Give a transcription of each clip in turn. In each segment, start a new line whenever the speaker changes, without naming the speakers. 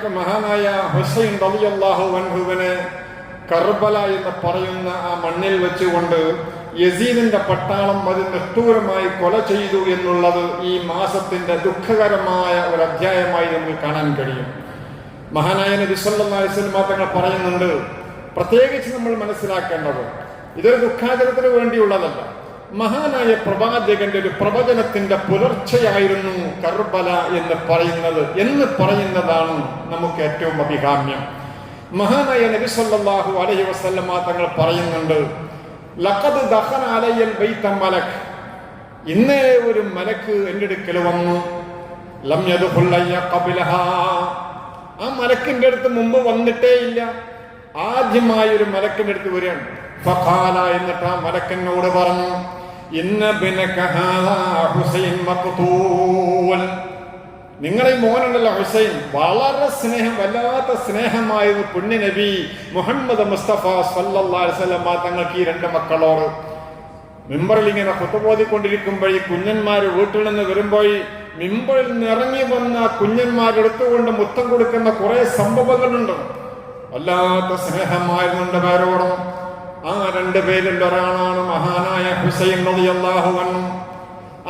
മഹാനായ ഹുസൈൻ റളിയല്ലാഹു അൻഹുവിനെ കർബല എന്ന് പറയുന്ന ആ മണ്ണിൽ വെച്ചുകൊണ്ട് യസീദിന്റെ പട്ടാളം അത് നിഷ്ഠൂരമായി കൊല ചെയ്തു എന്നുള്ളത് ഈ മാസത്തിന്റെ ദുഃഖകരമായ ഒരു അധ്യായമായി നമുക്ക് കാണാൻ കഴിയും. മഹാനായ നബി സല്ലല്ലാഹു അലൈഹി വസല്ലം തങ്ങൾ പറയുന്നുണ്ട്, പ്രത്യേകിച്ച് നമ്മൾ മനസ്സിലാക്കേണ്ടത് ഇതൊരു ദുഃഖാചരണത്തിന് വേണ്ടിയുള്ളതല്ല. മഹാനായ പ്രവാചകന്റെ ഒരു പ്രവചനത്തിന്റെ പുലർച്ചയായിരുന്നു കർബല എന്ന് പറയുന്നതാണ് നമുക്ക് ഏറ്റവും അഭികാമ്യം. മഹാനായ നബി സല്ലല്ലാഹു അലൈഹി വസല്ലം തങ്ങൾ പറയുന്നുണ്ട്, ലഖദ് ദഖല അലയ്യൽ ബൈത മലക്, ഇന്നേ ഒരു മലക്ക് എൻ്റെ അടുക്കൽ വന്നു. ലം യദ്ഖുൽ ഖബ്ലഹാ, ആ മലക്കിന്റെ അടുത്ത് മുമ്പ് വന്നിട്ടേ ഇല്ല. ആദ്യമായി ഒരു മലക്കിന്റെ അടുത്ത് വരികയാണ്. ഫഖാല, എന്നിട്ട് ആ മലക്കനോട് പറഞ്ഞു, ഇന്ന ബിനക ഹാദാ ഹുസൈൻ മഖ്തൂൽ, നിങ്ങളെ മോനുണ്ടല്ലോ ഹുസൈൻ, വളരെ വല്ലാത്ത സ്നേഹമായിരുന്നു പുണ്യ നബി മുഹമ്മദ് മുസ്തഫ സല്ലല്ലാഹു അലൈഹി വസല്ലം തങ്ങൾക്ക് ഈ രണ്ട് മക്കളോട്. മിമ്പറിൽ ഇങ്ങനെ ഖുതുബ ഓതിക്കൊണ്ടിരിക്കുമ്പോൾ ഈ കുഞ്ഞന്മാര് വീട്ടിൽ നിന്ന് വരുമ്പോൾ മിമ്പറിൽ നിന്ന് ഇറങ്ങി വന്ന കുഞ്ഞന്മാരെടുത്തുകൊണ്ട് മുത്തം കൊടുക്കുന്ന കുറെ സംഭവങ്ങളുണ്ട്. വല്ലാത്ത സ്നേഹമായിരുന്നു രണ്ടുപേരോടും. ആ രണ്ടുപേരിൽ ഒരാളാണ് മഹാനായ ഹുസൈൻ റളിയല്ലാഹു അൻഹു.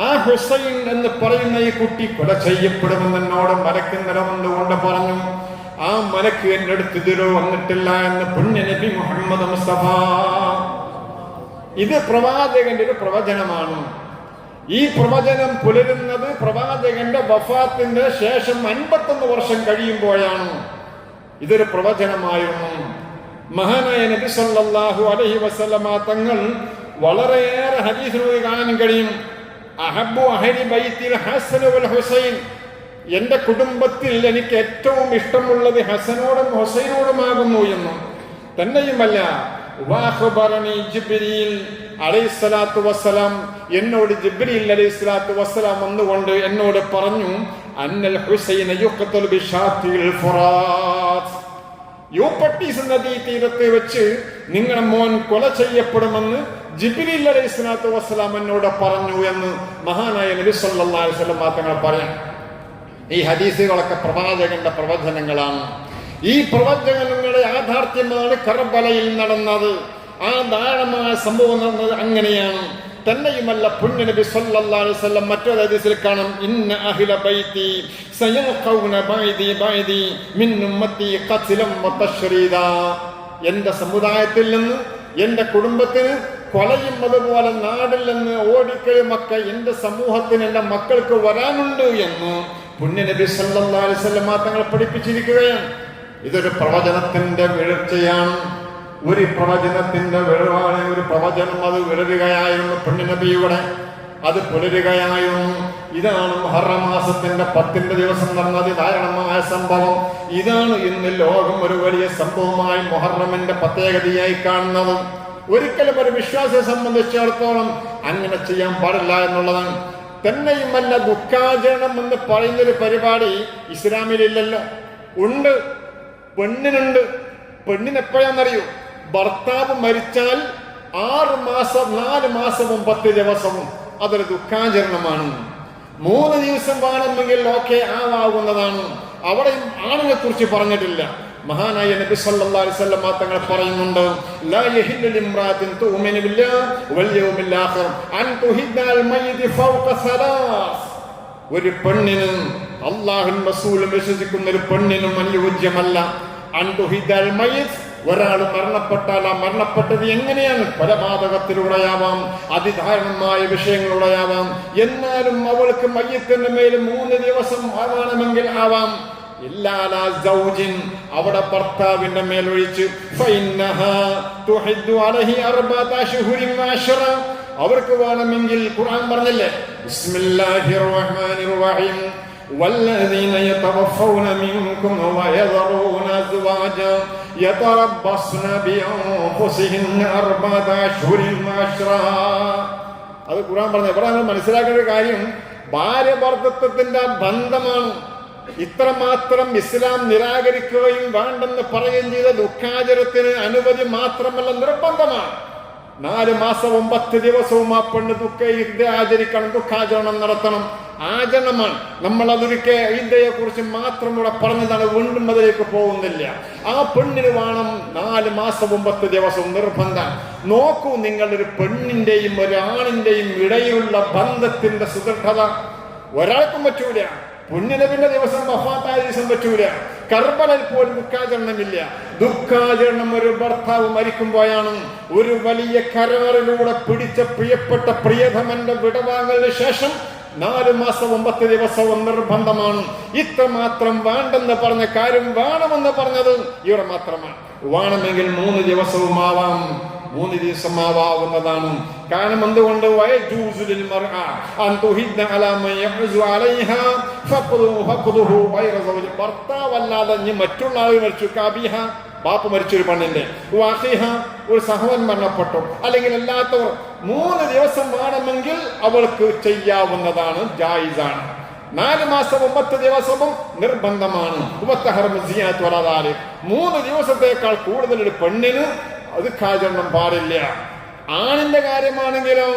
ആ ഹുസൈൻ എന്ന് പറയുന്ന ഈ കുട്ടി കൊല ചെയ്യപ്പെടുമെന്ന് എന്നോട് മലക്ക് നിലവന്നുകൊണ്ട് പറഞ്ഞു. ആ മലക്ക് എന്റെ അടുത്ത് ഇതിലോ വന്നിട്ടില്ല എന്ന് പുണ്യ നബി മുഹമ്മദ് മുസ്തഫ. ഇത് പ്രവാചകന്റെ ഒരു പ്രവചനമാണ്. ഈ പ്രവചനം പുലരുന്നത് പ്രവാചകന്റെ വഫാത്തിന്റെ ശേഷം 51 വർഷം കഴിയുമ്പോഴാണ്. ഇതൊരു പ്രവചനമായിരുന്നു. മഹാനായ നബി സല്ലല്ലാഹു അലൈഹി വസല്ലമ തങ്ങൾ വളരെയേറെ ഹദീസുകളിൽ കാണാൻ കഴിയും. അഹബ്ബു അഹ്ലി ബൈത്തിൽ ഹസൻ വൽ ഹുസൈൻ, എന്റെ കുടുംബത്തിൽ എനിക്ക് ഏറ്റവും ഇഷ്ടമുള്ളത് ഹസനോടും ഹുസൈനോടുമാകുന്നു എന്ന്. തന്നെയുമല്ല, വഅഖ്ബറനി ജിബ്രീൽ അലൈഹിസ്സലാത്തു വസ്സലാം, എന്നോട് ജിബ്രീൽ അലൈഹിസ്സലാത്തു വസ്സലാം വന്നുകൊണ്ട് എന്നോട് പറഞ്ഞു, അന്നൽ ഹുസൈന യുഖ്തൽ ബിശാത്തിൽ ഫുറാത്ത്, യൂഫ്രട്ടീസ് നദീ തീരത്ത് വെച്ച് നിങ്ങളുടെ മോൻ കൊല ചെയ്യപ്പെടുമെന്ന് ജിബ്രീൽ അലൈഹിസ്സലാത്തു വസ്സലാം എന്നോട് പറഞ്ഞു എന്ന് മഹാനായ നബി സല്ലല്ലാഹു അലൈഹി വസല്ലം തങ്ങൾ പറയാം. ഈ ഹദീസുകളൊക്കെ പ്രവാചകന്റെ പ്രവചനങ്ങളാണ്. ഈ പ്രവചനങ്ങളുടെ യാഥാർത്ഥ്യമാണ് കർബലയിൽ നടന്നത്. ആ ദാരുണമായ സംഭവം നടന്നത് അങ്ങനെയാണ്. തന്നെയുമല്ല, പുണ്യ നബി സല്ലല്ലാഹു അലൈഹി വസല്ലം മറ്റൊരു ഹദീസിൽ കാണാം, ഇന്ന അഹ്ല ബൈതി സയൽഖൗന ബൈദി മിൻ ഉമ്മത്തി ഖത്ലൻ വതശ്രീദാ, എന്റെ സമുദായത്തിൽ നിന്ന് എന്റെ കുടുംബത്തിന് കൊലയും അതുപോലെ നാടിൽ നിന്ന് ഓടിക്കലും ഒക്കെ എന്റെ സമൂഹത്തിന് എന്റെ മക്കൾക്ക് വരാനുണ്ട് എന്ന് പുണ്യ നബി സല്ലല്ലാഹു അലൈഹി വസല്ലം തങ്ങൾ പഠിപ്പിച്ചിരിക്കുകയാണ്. ഇതൊരു പ്രവചനത്തിന്റെ വീഴ്ചയാണ്. ഒരു പ്രവചനത്തിന്റെ വിളവാണ്. ഒരു പ്രവചനം അത് വിളരുകയായിരുന്നു പുണ്യനബിയുടെ, അത് പുലരുകയായിരുന്നു. ഇതാണ് മുഹറം മാസത്തിന്റെ 10ന്റെ ദിവസം നടന്നത് ദാരുണമായ സംഭവം. ഇതാണ് ഇന്ന് ലോകം ഒരു വലിയ സംഭവമായി മുഹറമിന്റെ പ്രത്യേകതയായി കാണുന്നത്. ഒരിക്കലും ഒരു വിശ്വാസിയെ സംബന്ധിച്ചിടത്തോളം അങ്ങനെ ചെയ്യാൻ പാടില്ല എന്നുള്ളതാണ്. തന്നെയുമല്ല, ദുഃഖാചരണം എന്ന് പറയുന്നൊരു പരിപാടി ഇസ്ലാമിലില്ലല്ലോ. ഉണ്ട്, പെണ്ണിനുണ്ട്. പെണ്ണിനെപ്പോഴാണെന്നറിയോ? ഭർത്താവ് മരിച്ചാൽ 6 മാസം 4 മാസവും 10 ദിവസവും അതൊരു ദുഃഖാചരണമാണ്. 3 ദിവസം വേണമെങ്കിൽ ഓക്കെ ആവാകുന്നതാണ്. അവിടെയും ആണിനെ കുറിച്ച് പറഞ്ഞിട്ടില്ല. മഹാനായ നബി സല്ലല്ലാഹു അലൈഹി വസല്ലം തങ്ങൾ പറയുന്നുണ്ട്, ലാ യഹില്ലു ലിംറാത്തിൻ തുഅ്മിനു ബില്ലാഹി വൽ യൗമിൽ ആഖിർ അൻ തുഹിദ്ദൽ മയ്യിത് ഫൗക സലാസ്, ഒരു പെണ്ണിന് അല്ലാഹുവും റസൂലും വിശ്വസിക്കുന്ന ഒരു പെണ്ണിനും അനുയോജ്യമല്ല അൻ തുഹിദ്ദൽ മയ്യിത്, ഒരാൾ മരണപ്പെട്ടാൽ ആ മരണപ്പെട്ടത് എങ്ങനെയാണ്? കൊലപാതകത്തിലൂടെയാവാം, അതിദാരുണമായ വിഷയങ്ങളിലൂടെയാവാം. എന്നാലും അവൾക്ക് മയ്യത്തിന്റെ മേൽ 3 ദിവസം ആവാണമെങ്കിൽ ആവാം. ഇല്ലാലാ സൗജിൻ, അവിടെ ഭർത്താവിന്റെ മേലൊഴിച്ച് അവർക്ക് വേണമെങ്കിൽ ഖുർആൻ പറഞ്ഞില്ലേ, ബിസ്മില്ലാഹിർ റഹ്മാനിർ റഹീം, والذين يتوفون منكم ويذرون أزواجا يتربصن بأنفسهن 4 أشهر وعشرا. അത് ഖുർആൻ പറഞ്ഞു. ഇവിടെ നമ്മൾ മനസ്സിലാക്കേണ്ട ഒരു കാര്യം, ഭാര്യ ഭർത്തൃത്വത്തിന്റെ ബന്ധമാണ്. ഇത്രമാത്രം ഇസ്ലാം നിരാകരിക്കുകയും വേണ്ടെന്ന് പറയുകയും ചെയ്ത ദുഃഖാചരത്തിന് അനുമതി മാത്രമല്ല, നിർബന്ധമാണ്. 4 മാസവും 10 ദിവസവും ആ പെണ്ണ് ആചരിക്കണം, ദുഃഖാചരണം നടത്തണം. ആചരണമാണ്. നമ്മൾ അതൊരിക്കൽ ഈദയെ കുറിച്ച് മാത്രം ഇവിടെ പറഞ്ഞതാണ്, വീണ്ടും അതിലേക്ക് പോകുന്നില്ല. ആ പെണ്ണിന് വേണം 4 മാസവും 10 ദിവസവും നിർബന്ധം. നോക്കൂ, നിങ്ങളൊരു പെണ്ണിന്റെയും ഒരാണിന്റെയും ഇടയിലുള്ള ബന്ധത്തിന്റെ സുദൃഢത ഒരാൾക്കും പറ്റൂല. പുണ്യനബിന്റെ ദിവസം വഫാത്തായ ദിവസം പറ്റൂല. കർബലയിൽ പോലും ദുഃഖാചരണമില്ല. ദുഃഖാചരണം ഒരു ഭർത്താവ് മരിക്കുമ്പോഴാണ്. ഒരു വലിയ കരാറിലൂടെ പിടിച്ച പ്രിയപ്പെട്ട പ്രിയതമന്റെ വിടവാങ്ങലിന് ശേഷം 4 മാസവും 10 ദിവസവും നിർബന്ധമാണ്. ഇത്രമാത്രം വേണ്ടെന്ന് പറഞ്ഞ കാര്യം വേണമെന്ന് പറഞ്ഞത് ഇവിടെ മാത്രമാണ്. വേണമെങ്കിൽ 3 ദിവസവും ആവാം, 3 ദിവസം ആവാവുന്നതാണ്. കാരണം എന്തുകൊണ്ട് ഭർത്താവല്ലാതെ മറ്റുള്ള ആൾ മരിച്ചു, കാബിഹ ബാപ്പ മരിച്ചൊരു പെണ്ണിന്റെ, വാഹിഹ ഒരു സഹോദരൻ മരണപ്പെട്ടു, അല്ലെങ്കിൽ അല്ലാത്തവർ 3 ദിവസം വേണമെങ്കിൽ അവൾക്ക് ചെയ്യാവുന്നതാണ്, ജായിസാണ്. 4 മാസവും 10 ദിവസവും നിർബന്ധമാണ്. 3 ദിവസത്തേക്കാൾ കൂടുതൽ ഒരു പെണ്ണിന് അത് ആചരണം പാടില്ല. ആണിന്റെ കാര്യമാണെങ്കിലോ,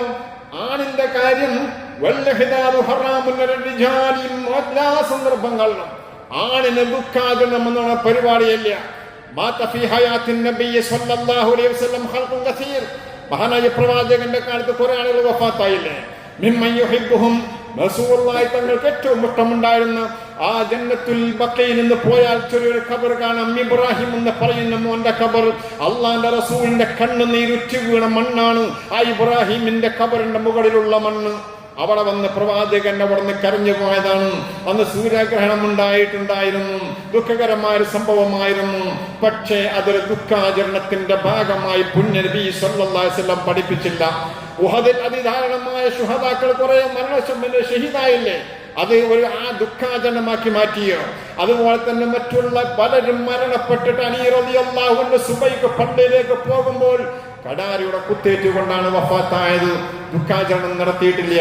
ആണിന്റെ കാര്യം എല്ലാ സന്ദർഭങ്ങളിലും ആണിന് ദുഃഖാചരണം എന്നുള്ള പരിപാടിയല്ല. മഹാനായ പ്രവാചകന്റെ കാലത്ത് കുറെ ആളുകൾ വഫാത്തായില്ലേ. റസൂലുള്ളാഹി തങ്ങൾക്ക് ഏറ്റവും ഇഷ്ടമുണ്ടായിരുന്ന ആ ജന്നത്തുൽ ബഖയിൽ നിന്ന് പോയാൽ ചെറിയൊരു ഖബർ കാണാം. ഇബ്രാഹിം എന്ന് പറയുന്ന മോന്റെ ഖബർ. അള്ളാന്റെ റസൂലിന്റെ കണ്ണുനീരുറ്റി വീണ മണ്ണാണ് ആ ഇബ്രാഹിമിന്റെ ഖബറിന്റെ മുകളിലുള്ള മണ്ണ്. അവിടെ വന്ന് പ്രവാചകൻ അവിടെ നിന്ന് കരഞ്ഞു പോയതാണ്. അന്ന് സൂര്യഗ്രഹണം ഉണ്ടായിട്ടുണ്ടായിരുന്നു. ദുഃഖകരമായ ഒരു സംഭവമായിരുന്നു. പക്ഷേ അതൊരു ദുഃഖാചരണത്തിന്റെ ഭാഗമായി പുണ്യനബി സല്ലല്ലാഹു അലൈഹി വസല്ലം പഠിപ്പിച്ചില്ല. ഉഹദിൽ അതിധാരണമായ ശുഹദാക്കൾ കുറെ ഷഹീദായില്ലേ, അത് ഒരു ആ ദുഃഖാചരണമാക്കി മാറ്റിയോ. അതുപോലെ തന്നെ മറ്റുള്ള പലരും മരണപ്പെട്ടിട്ട് അലി റളിയല്ലാഹു അൻഹു സുബൈക്ക് പള്ളിയിലേക്ക് പോകുമ്പോൾ കടാരിയുടെ കുത്തേറ്റുകൊണ്ടാണ് വഫാത്തായത്. ദുഃഖാചരണം നടത്തിയിട്ടില്ല.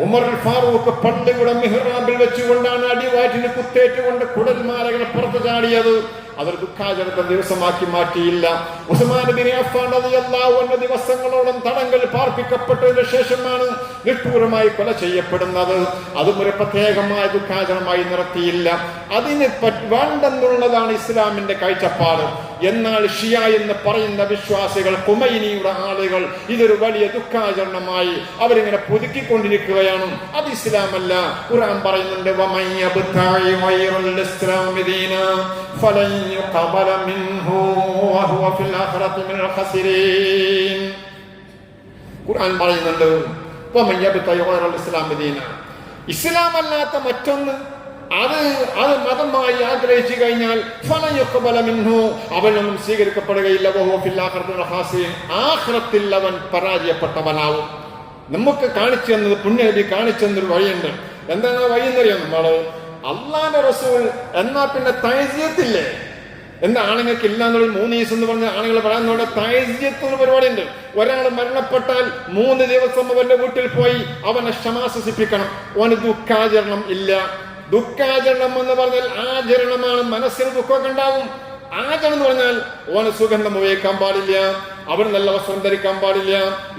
ഉമർ ഫാറൂഖ് പള്ളിയുടെ മിഹ്റാബിൽ വെച്ചുകൊണ്ടാണ് അടിവാറ്റിന് കുത്തേറ്റുകൊണ്ട് കുടൽമാലകൾ പുറത്തു ചാടിയത്. അതൊരു ദുഃഖാചരണത്തെ ദിവസമാക്കി മാറ്റിയില്ല. ഉസ്മാൻ ബിൻ അഫ്ഫാൻ റളിയല്ലാഹു അൻഹു ദിവസങ്ങളോളം തടങ്കൽ പാർപ്പിക്കപ്പെട്ടതിന് ശേഷമാണ് നിഷ്ഠൂരമായി കൊല ചെയ്യപ്പെടുന്നത്. അതും ഒരു പ്രത്യേകമായ ദുഃഖാചരണമായി നടത്തിയില്ല. അതിന് വേണ്ടെന്നുള്ളതാണ് ഇസ്ലാമിന്റെ കാഴ്ചപ്പാട്. എന്നാൽ ഷിയ എന്ന് പറയുന്ന വിശ്വാസികൾ, ഖുമൈനിയുടെ ആളുകൾ, ഇതൊരു വലിയ ദുഃഖാചരണമായി അവരിങ്ങനെ പുതുക്കിക്കൊണ്ടിരിക്കുകയാണ്. അത് ഇസ്ലാമല്ല. ഖുർആൻ പറയുന്നുണ്ട്, ഖുർആൻ പറയുന്നുണ്ട്, ഇസ്ലാം അല്ലാത്ത മറ്റൊന്ന് അത് മതമായി ആഗ്രഹിച്ചു കഴിഞ്ഞാൽ അവനൊന്നും സ്വീകരിക്കപ്പെടുകയില്ല. ആഖിറത്തിൽ അവൻ പരാജയപ്പെട്ടവനാവും. നമുക്ക് കാണിച്ചു തന്നത്, പുണ്യനബി കാണിച്ചു തന്നൊരു വഴിയുണ്ട്. എന്താണ് വഴി എന്നറിയാം നമ്മള്? അള്ളാന്റെ റസൂൽ എന്നാ പിന്നെ തൈസിയത്തില്ലേ, എന്താ ആണുങ്ങൾക്ക് ഇല്ല എന്നുള്ള 3 ദിവസം എന്ന് പറഞ്ഞ ആണുങ്ങൾ പറയാൻ തൈസിയത്ത് എന്ന പരിപാടി ഉണ്ട്. ഒരാൾ മരണപ്പെട്ടാൽ 3 ദിവസം അവന്റെ വീട്ടിൽ പോയി അവനെ ക്ഷമാശ്വസിപ്പിക്കണം. അവന് ദുഃഖാചരണം ഇല്ല. ദുഃഖാചരണം എന്ന് പറഞ്ഞാൽ ആചരണമാണ്. മനസ്സിന് ദുഃഖമൊക്കെ ഉണ്ടാവും. ആചരണം എന്ന് പറഞ്ഞാൽ ഓന് സുഗന്ധം ഉപയോഗിക്കാൻ പാടില്ല, അവന് നല്ല വസ്ത്രം ധരിക്കാൻ പാടില്ല,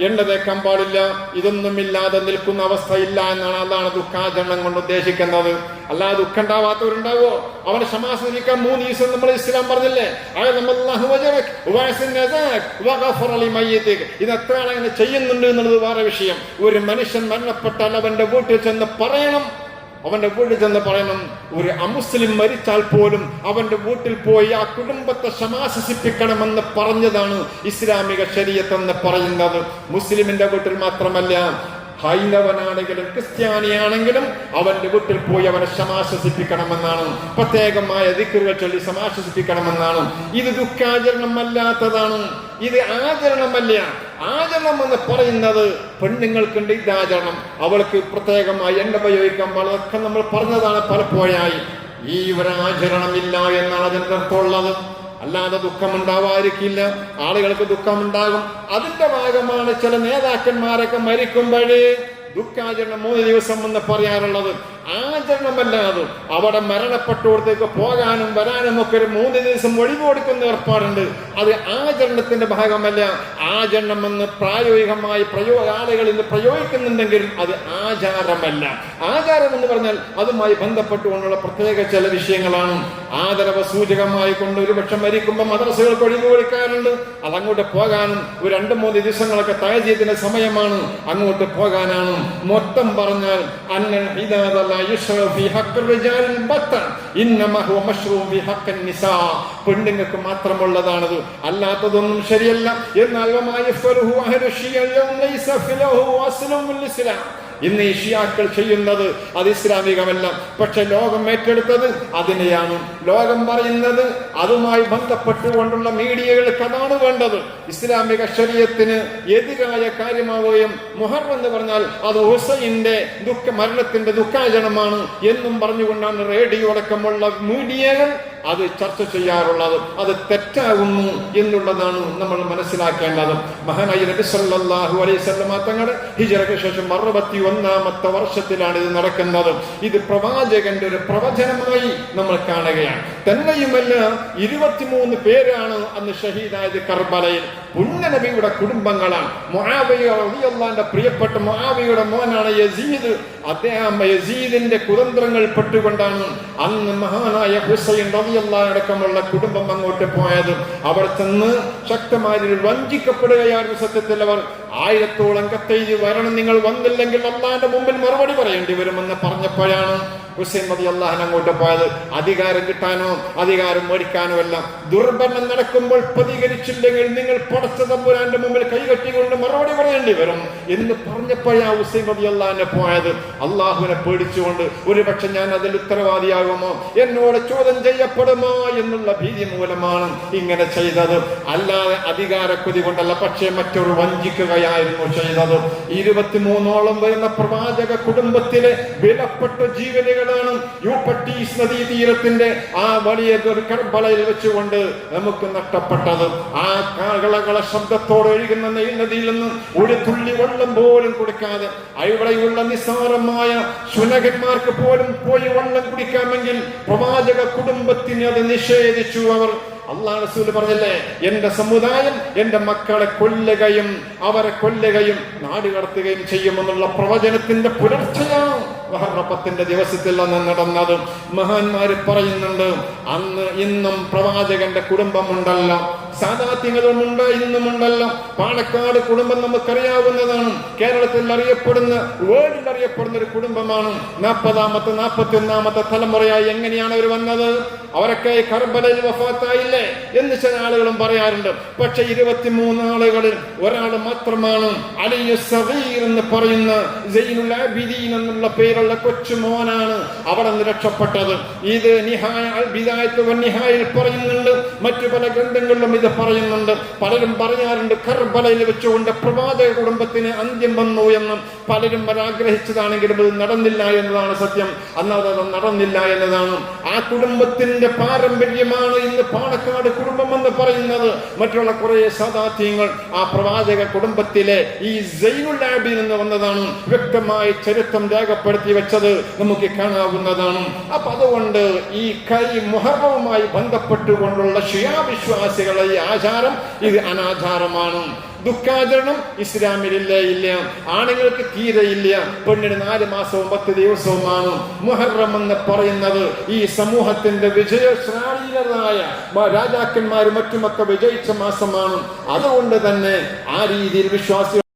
എണ്ണ തേക്കാൻ പാടില്ല, ഇതൊന്നുമില്ലാതെ നിൽക്കുന്ന അവസ്ഥയില്ല എന്നാണ്. അതാണ് ദുഃഖാചരണം കൊണ്ട് ഉദ്ദേശിക്കുന്നത്. അല്ലാതെ ദുഃഖം ഉണ്ടാവാത്തവരുണ്ടാവോ? അവനെ ക്ഷമാശ്വസിക്കാൻ 3 ദിവസം നമ്മൾ ഇസ്ലാം പറഞ്ഞില്ലേ. ഇത് എത്ര ആളങ്ങനെ ചെയ്യുന്നുണ്ട് എന്നുള്ളത് വേറെ വിഷയം. ഒരു മനുഷ്യൻ മരണപ്പെട്ടാൽ അവന്റെ വീട്ടിൽ ചെന്ന് പറയണം, അവന്റെ വീട്ടിൽ ചെന്ന് പറയണം. ഒരു അമുസ്ലിം മരിച്ചാൽ പോലും അവന്റെ വീട്ടിൽ പോയി ആ കുടുംബത്തെ ക്ഷമാശ്വസിപ്പിക്കണമെന്ന് പറഞ്ഞതാണ് ഇസ്ലാമിക ശരീഅത്ത് എന്ന് പറയുന്നത്. മുസ്ലിമിന്റെ വീട്ടിൽ മാത്രമല്ല, ഹൈന്ദവനാണെങ്കിലും ക്രിസ്ത്യാനിയാണെങ്കിലും അവന്റെ വീട്ടിൽ പോയി അവനെ ക്ഷമാശ്വസിപ്പിക്കണമെന്നാണ്. പ്രത്യേകമായ ദിക്റുകൾ ചൊല്ലി ക്ഷമാശ്വസിപ്പിക്കണമെന്നാണ്. ഇത് ദുഃഖാചരണം അല്ലാത്തതാണ്. ഇത് ആചരണമല്ല. ആചരണം എന്ന് പറയുന്നത് പെണ്ണുങ്ങൾക്കുണ്ട് ഇത് ആചരണം. അവൾക്ക് പ്രത്യേകമായി എണ്ണ ഉപയോഗിക്കാൻ അതൊക്കെ നമ്മൾ പറഞ്ഞതാണ് പലപ്പോഴായി. ഈ ഒരു ആചരണം ഇല്ല എന്നാണ് അതിന്റെ അർത്ഥമുള്ളത്. അല്ലാതെ ദുഃഖമുണ്ടാവാതിരിക്കില്ല, ആളുകൾക്ക് ദുഃഖമുണ്ടാകും. അതിന്റെ ഭാഗമാണ് ചില നേതാക്കന്മാരൊക്കെ മരിക്കുമ്പോഴേ ദുഃഖാചരണം 3 ദിവസം എന്ന് പറയാറുള്ളത്. ആചരണമല്ലാതെ അവിടെ മരണപ്പെട്ടോടത്തേക്ക് പോകാനും വരാനും ഒക്കെ ഒരു 3 ദിവസം ഒഴിവ് കൊടുക്കുന്ന ഏർപ്പാടുണ്ട്. അത് ആചരണത്തിന്റെ ഭാഗമല്ല. ആചരണം എന്ന് പ്രായോഗികമായി ആളുകൾ ഇന്ന് പ്രയോഗിക്കുന്നുണ്ടെങ്കിലും അത് ആചാരമല്ല. ആചാരം എന്ന് പറഞ്ഞാൽ അതുമായി ബന്ധപ്പെട്ടുകൊണ്ടുള്ള പ്രത്യേക ചില വിഷയങ്ങളാണ്. ആദരവ് സൂചകമായി കൊണ്ട് ഒരുപക്ഷെ മരിക്കുമ്പോൾ മദ്രസകൾക്ക് ഒഴിവ് കൊടുക്കാറുണ്ട്. അതങ്ങോട്ട് പോകാനും ഒരു 2-3 ദിവസങ്ങളൊക്കെ താഴ്ചയത്തിന്റെ സമയമാണ്, അങ്ങോട്ട് പോകാനാണ്. മൊത്തം പറഞ്ഞാൽ പെണ്ണുങ്ങൾക്ക് മാത്രമുള്ളതാണത്, അല്ലാത്തതൊന്നും ശരിയല്ല. എന്നാൽ ഇന്ന് ഈ ഷിയാക്കൾ ചെയ്യുന്നത് അത് ഇസ്ലാമികമല്ല. പക്ഷെ ലോകം ഏറ്റെടുത്തത് അതിനെയാണ്. ലോകം പറയുന്നത് അതുമായി ബന്ധപ്പെട്ടുകൊണ്ടുള്ള മീഡിയകൾക്ക് അതാണ് വേണ്ടത്. ഇസ്ലാമിക ശരീഅത്തിന് എതിരായ കാര്യമാവുകയും മുഹറം എന്ന് പറഞ്ഞാൽ അത് ഹുസൈന്റെ മരണത്തിന്റെ ദുഃഖാചരണമാണ് എന്നും പറഞ്ഞുകൊണ്ടാണ് റേഡിയോ അടക്കമുള്ള മീഡിയകൾ അത് ചർച്ച ചെയ്യാറുള്ളത്. അത് തെറ്റാകുന്നു എന്നുള്ളതാണ് നമ്മൾ മനസ്സിലാക്കേണ്ടത്. മഹാനായ നബി സല്ലല്ലാഹു അലൈഹി വസല്ലം തങ്ങളുടെ ഹിജ്റയ്ക്ക് ശേഷം 61ാമത്തെ വർഷത്തിലാണ് ഇത് നടക്കുന്നത്. ഇത് പ്രവാചകന്റെ ഒരു പ്രവചനമായി നമ്മൾ കാണുകയാണ്. തന്നെയുമല്ല 23 പേരാണ് അന്ന് ഷഹീദായത് കർബലയിൽ. പുണ്യനബിയുടെ കുടുംബങ്ങളാണ്. മുആവിയ റളിയല്ലാഹു അൻഹു പ്രിയപ്പെട്ട മുആവിയയുടെ മോനാണ് യസീദ്. അദ്ദേഹം യസീദിന്റെ കുതന്ത്രങ്ങൾ പെട്ടുകൊണ്ടാണ് അന്ന് മഹാനായ ഹുസൈൻ അടക്കമുള്ള കുടുംബം അങ്ങോട്ട് പോയത്. അവിടെ ചെന്ന് ശക്തമായി വഞ്ചിക്കപ്പെടുകയായിരുന്നു. സത്യത്തിൽ അവർ 1000ഓളം കത്തെഴുതി വരണം, നിങ്ങൾ വന്നില്ലെങ്കിൽ അള്ളാന്റെ മുമ്പിൽ മറുപടി പറയേണ്ടി വരുമെന്ന് പറഞ്ഞപ്പോഴാണ് ഹുസൈൻ റളിയല്ലാഹു അൻഹു അങ്ങോട്ട് പോയത്. അധികാരം കിട്ടാനോ അധികാരം മേടിക്കാനോ അല്ല. ദുർഭരണം നടക്കുമ്പോൾ പ്രതികരിച്ചില്ലെങ്കിൽ നിങ്ങൾ പടച്ച തമ്പുരാന്റെ മുമ്പിൽ കൈകെട്ടിക്കൊണ്ട് മറുപടി പറയേണ്ടി വരും എന്ന് പറഞ്ഞപ്പോഴാണ് ഹുസൈൻ റളിയല്ലാഹു അൻഹു പോയത്. അള്ളാഹുവിനെ പേടിച്ചുകൊണ്ട് ഒരുപക്ഷെ ഞാൻ അതിൽ ഉത്തരവാദിയാകുമോ, എന്നോട് ചോദ്യം ചെയ്യപ്പെടുമോ എന്നുള്ള ഭീതി മൂലമാണ് ഇങ്ങനെ ചെയ്തത്. അല്ലാതെ അധികാരക്കൊതി കൊണ്ടല്ല. പക്ഷേ മറ്റൊരു വഞ്ചിക്കുകയായിരുന്നു ചെയ്തത്. 23ഓളം വരുന്ന പ്രവാചക കുടുംബത്തിലെ വിലപ്പെട്ട ജീവനുകളാണ് യൂഫ്രട്ടീസ് നദീതീരത്തിന്റെ ആ വലിയ കർബലയിൽ വെച്ചുകൊണ്ട് നമുക്ക് നഷ്ടപ്പെട്ടത്. ആ കളകള ശബ്ദത്തോടെ ഒഴുകുന്ന നദിയിൽ നിന്ന് ഒരു തുള്ളി വെള്ളം പോലും കുടിക്കാതെ അവിടെയുള്ള നിസ്സാരമായ ശുനകന്മാർക്ക് പോലും പോയി വെള്ളം കുടിക്കാമെങ്കിൽ പ്രവാചക കുടുംബത്തിന് അത് നിഷേധിച്ചു അവർ. അല്ലാഹു റസൂൽ പറഞ്ഞില്ലേ, എന്റെ സമുദായം എന്റെ മക്കളെ കൊല്ലുകയും അവരെ കൊല്ലുകയും നാടുകടത്തുകയും ചെയ്യുമെന്നുള്ള പ്രവചനത്തിന്റെ പുലർച്ചയാണ് മുഹറത്തിന്റെ ദിവസത്തിൽ അന്ന് നടന്നത്. മഹാന്മാര് പറയുന്നുണ്ട്, അന്ന് ഇന്നും പ്രവാചകന്റെ കുടുംബമുണ്ടല്ലോ, സാദാത്യങ്ങളുമുണ്ട്, ഇന്നുമുണ്ടല്ലോ. പാണക്കാട് കുടുംബം നമുക്കറിയാവുന്നതാണ്. കേരളത്തിൽ അറിയപ്പെടുന്ന, വേൾഡിൽ അറിയപ്പെടുന്ന ഒരു കുടുംബമാണ്. 40ാമത്തെ 41ാമത്തെ തലമുറയായി എങ്ങനെയാണ് അവർ വന്നത്? അവരൊക്കെ കർബലയിൽ വഫാത്തായില്ലേ എന്ന് ചില ആളുകളും പറയാറുണ്ട്. പക്ഷെ 23 ആളുകളിൽ ഒരാൾ മാത്രമാണ് അലിയു സഗീർ എന്ന് പറയുന്ന സൈനുൽ ആബിദീൻ എന്നുള്ള പേരുള്ള കൊച്ചുമോനാണ് അവിടെ നിന്ന് രക്ഷപ്പെട്ടത്. ഇത് നിഹായ അൽ ബിദായത്ത് വൻ നിഹായയിൽ പറയുന്നുണ്ട്. മറ്റു പല ഗ്രന്ഥങ്ങളിലും ഇത് പറയുന്നുണ്ട്. പലരും പറയാറുണ്ട് കർബലയിൽ വെച്ചുകൊണ്ട് പ്രവാചക കുടുംബത്തിന് അന്ത്യം വന്നു എന്ന്. പലരും ആഗ്രഹിച്ചതാണെങ്കിലും അത് നടന്നില്ല എന്നതാണ് സത്യം. അന്നത് നടന്നില്ല എന്നതാണ്. ആ കുടുംബത്തിന്റെ പാരമ്പര്യമാണ് ഇന്ന് പാണക്കാട് കുടുംബം എന്ന് പറയുന്നത്. മറ്റുള്ള കുറെ സാദാത്യങ്ങൾ ആ പ്രവാചക കുടുംബത്തിലെ ഈ സൈനുൽ ആബിദീൻ എന്ന് വന്നതാണ്. വ്യക്തമായി ചരിത്രം രേഖപ്പെടുത്തി വെച്ചത് നമുക്ക് കാണാവുന്നതാണ്. അപ്പൊ അതുകൊണ്ട് ഈ മുഹറവുമായി ബന്ധപ്പെട്ടുകൊണ്ടുള്ള ഷിയാ വിശ്വാസികളുടെ ഈ ആചാരം ഇത് അനാചാരമാണ്. ദുഃഖാചരണം ഇസ്ലാമിലില്ല, ഇല്ല. ആണുങ്ങൾക്ക് തീരെ ഇല്ല. പെണ്ണിന് 4 മാസവും 10 ദിവസവുമാണ്. മുഹറം എന്ന് പറയുന്നത് ഈ സമൂഹത്തിന്റെ വിജയശ്രാളീയരായ രാജാക്കന്മാരും മറ്റുമൊക്കെ വിജയിച്ച മാസമാണ്. അതുകൊണ്ട് തന്നെ ആ രീതിയിൽ വിശ്വാസികൾ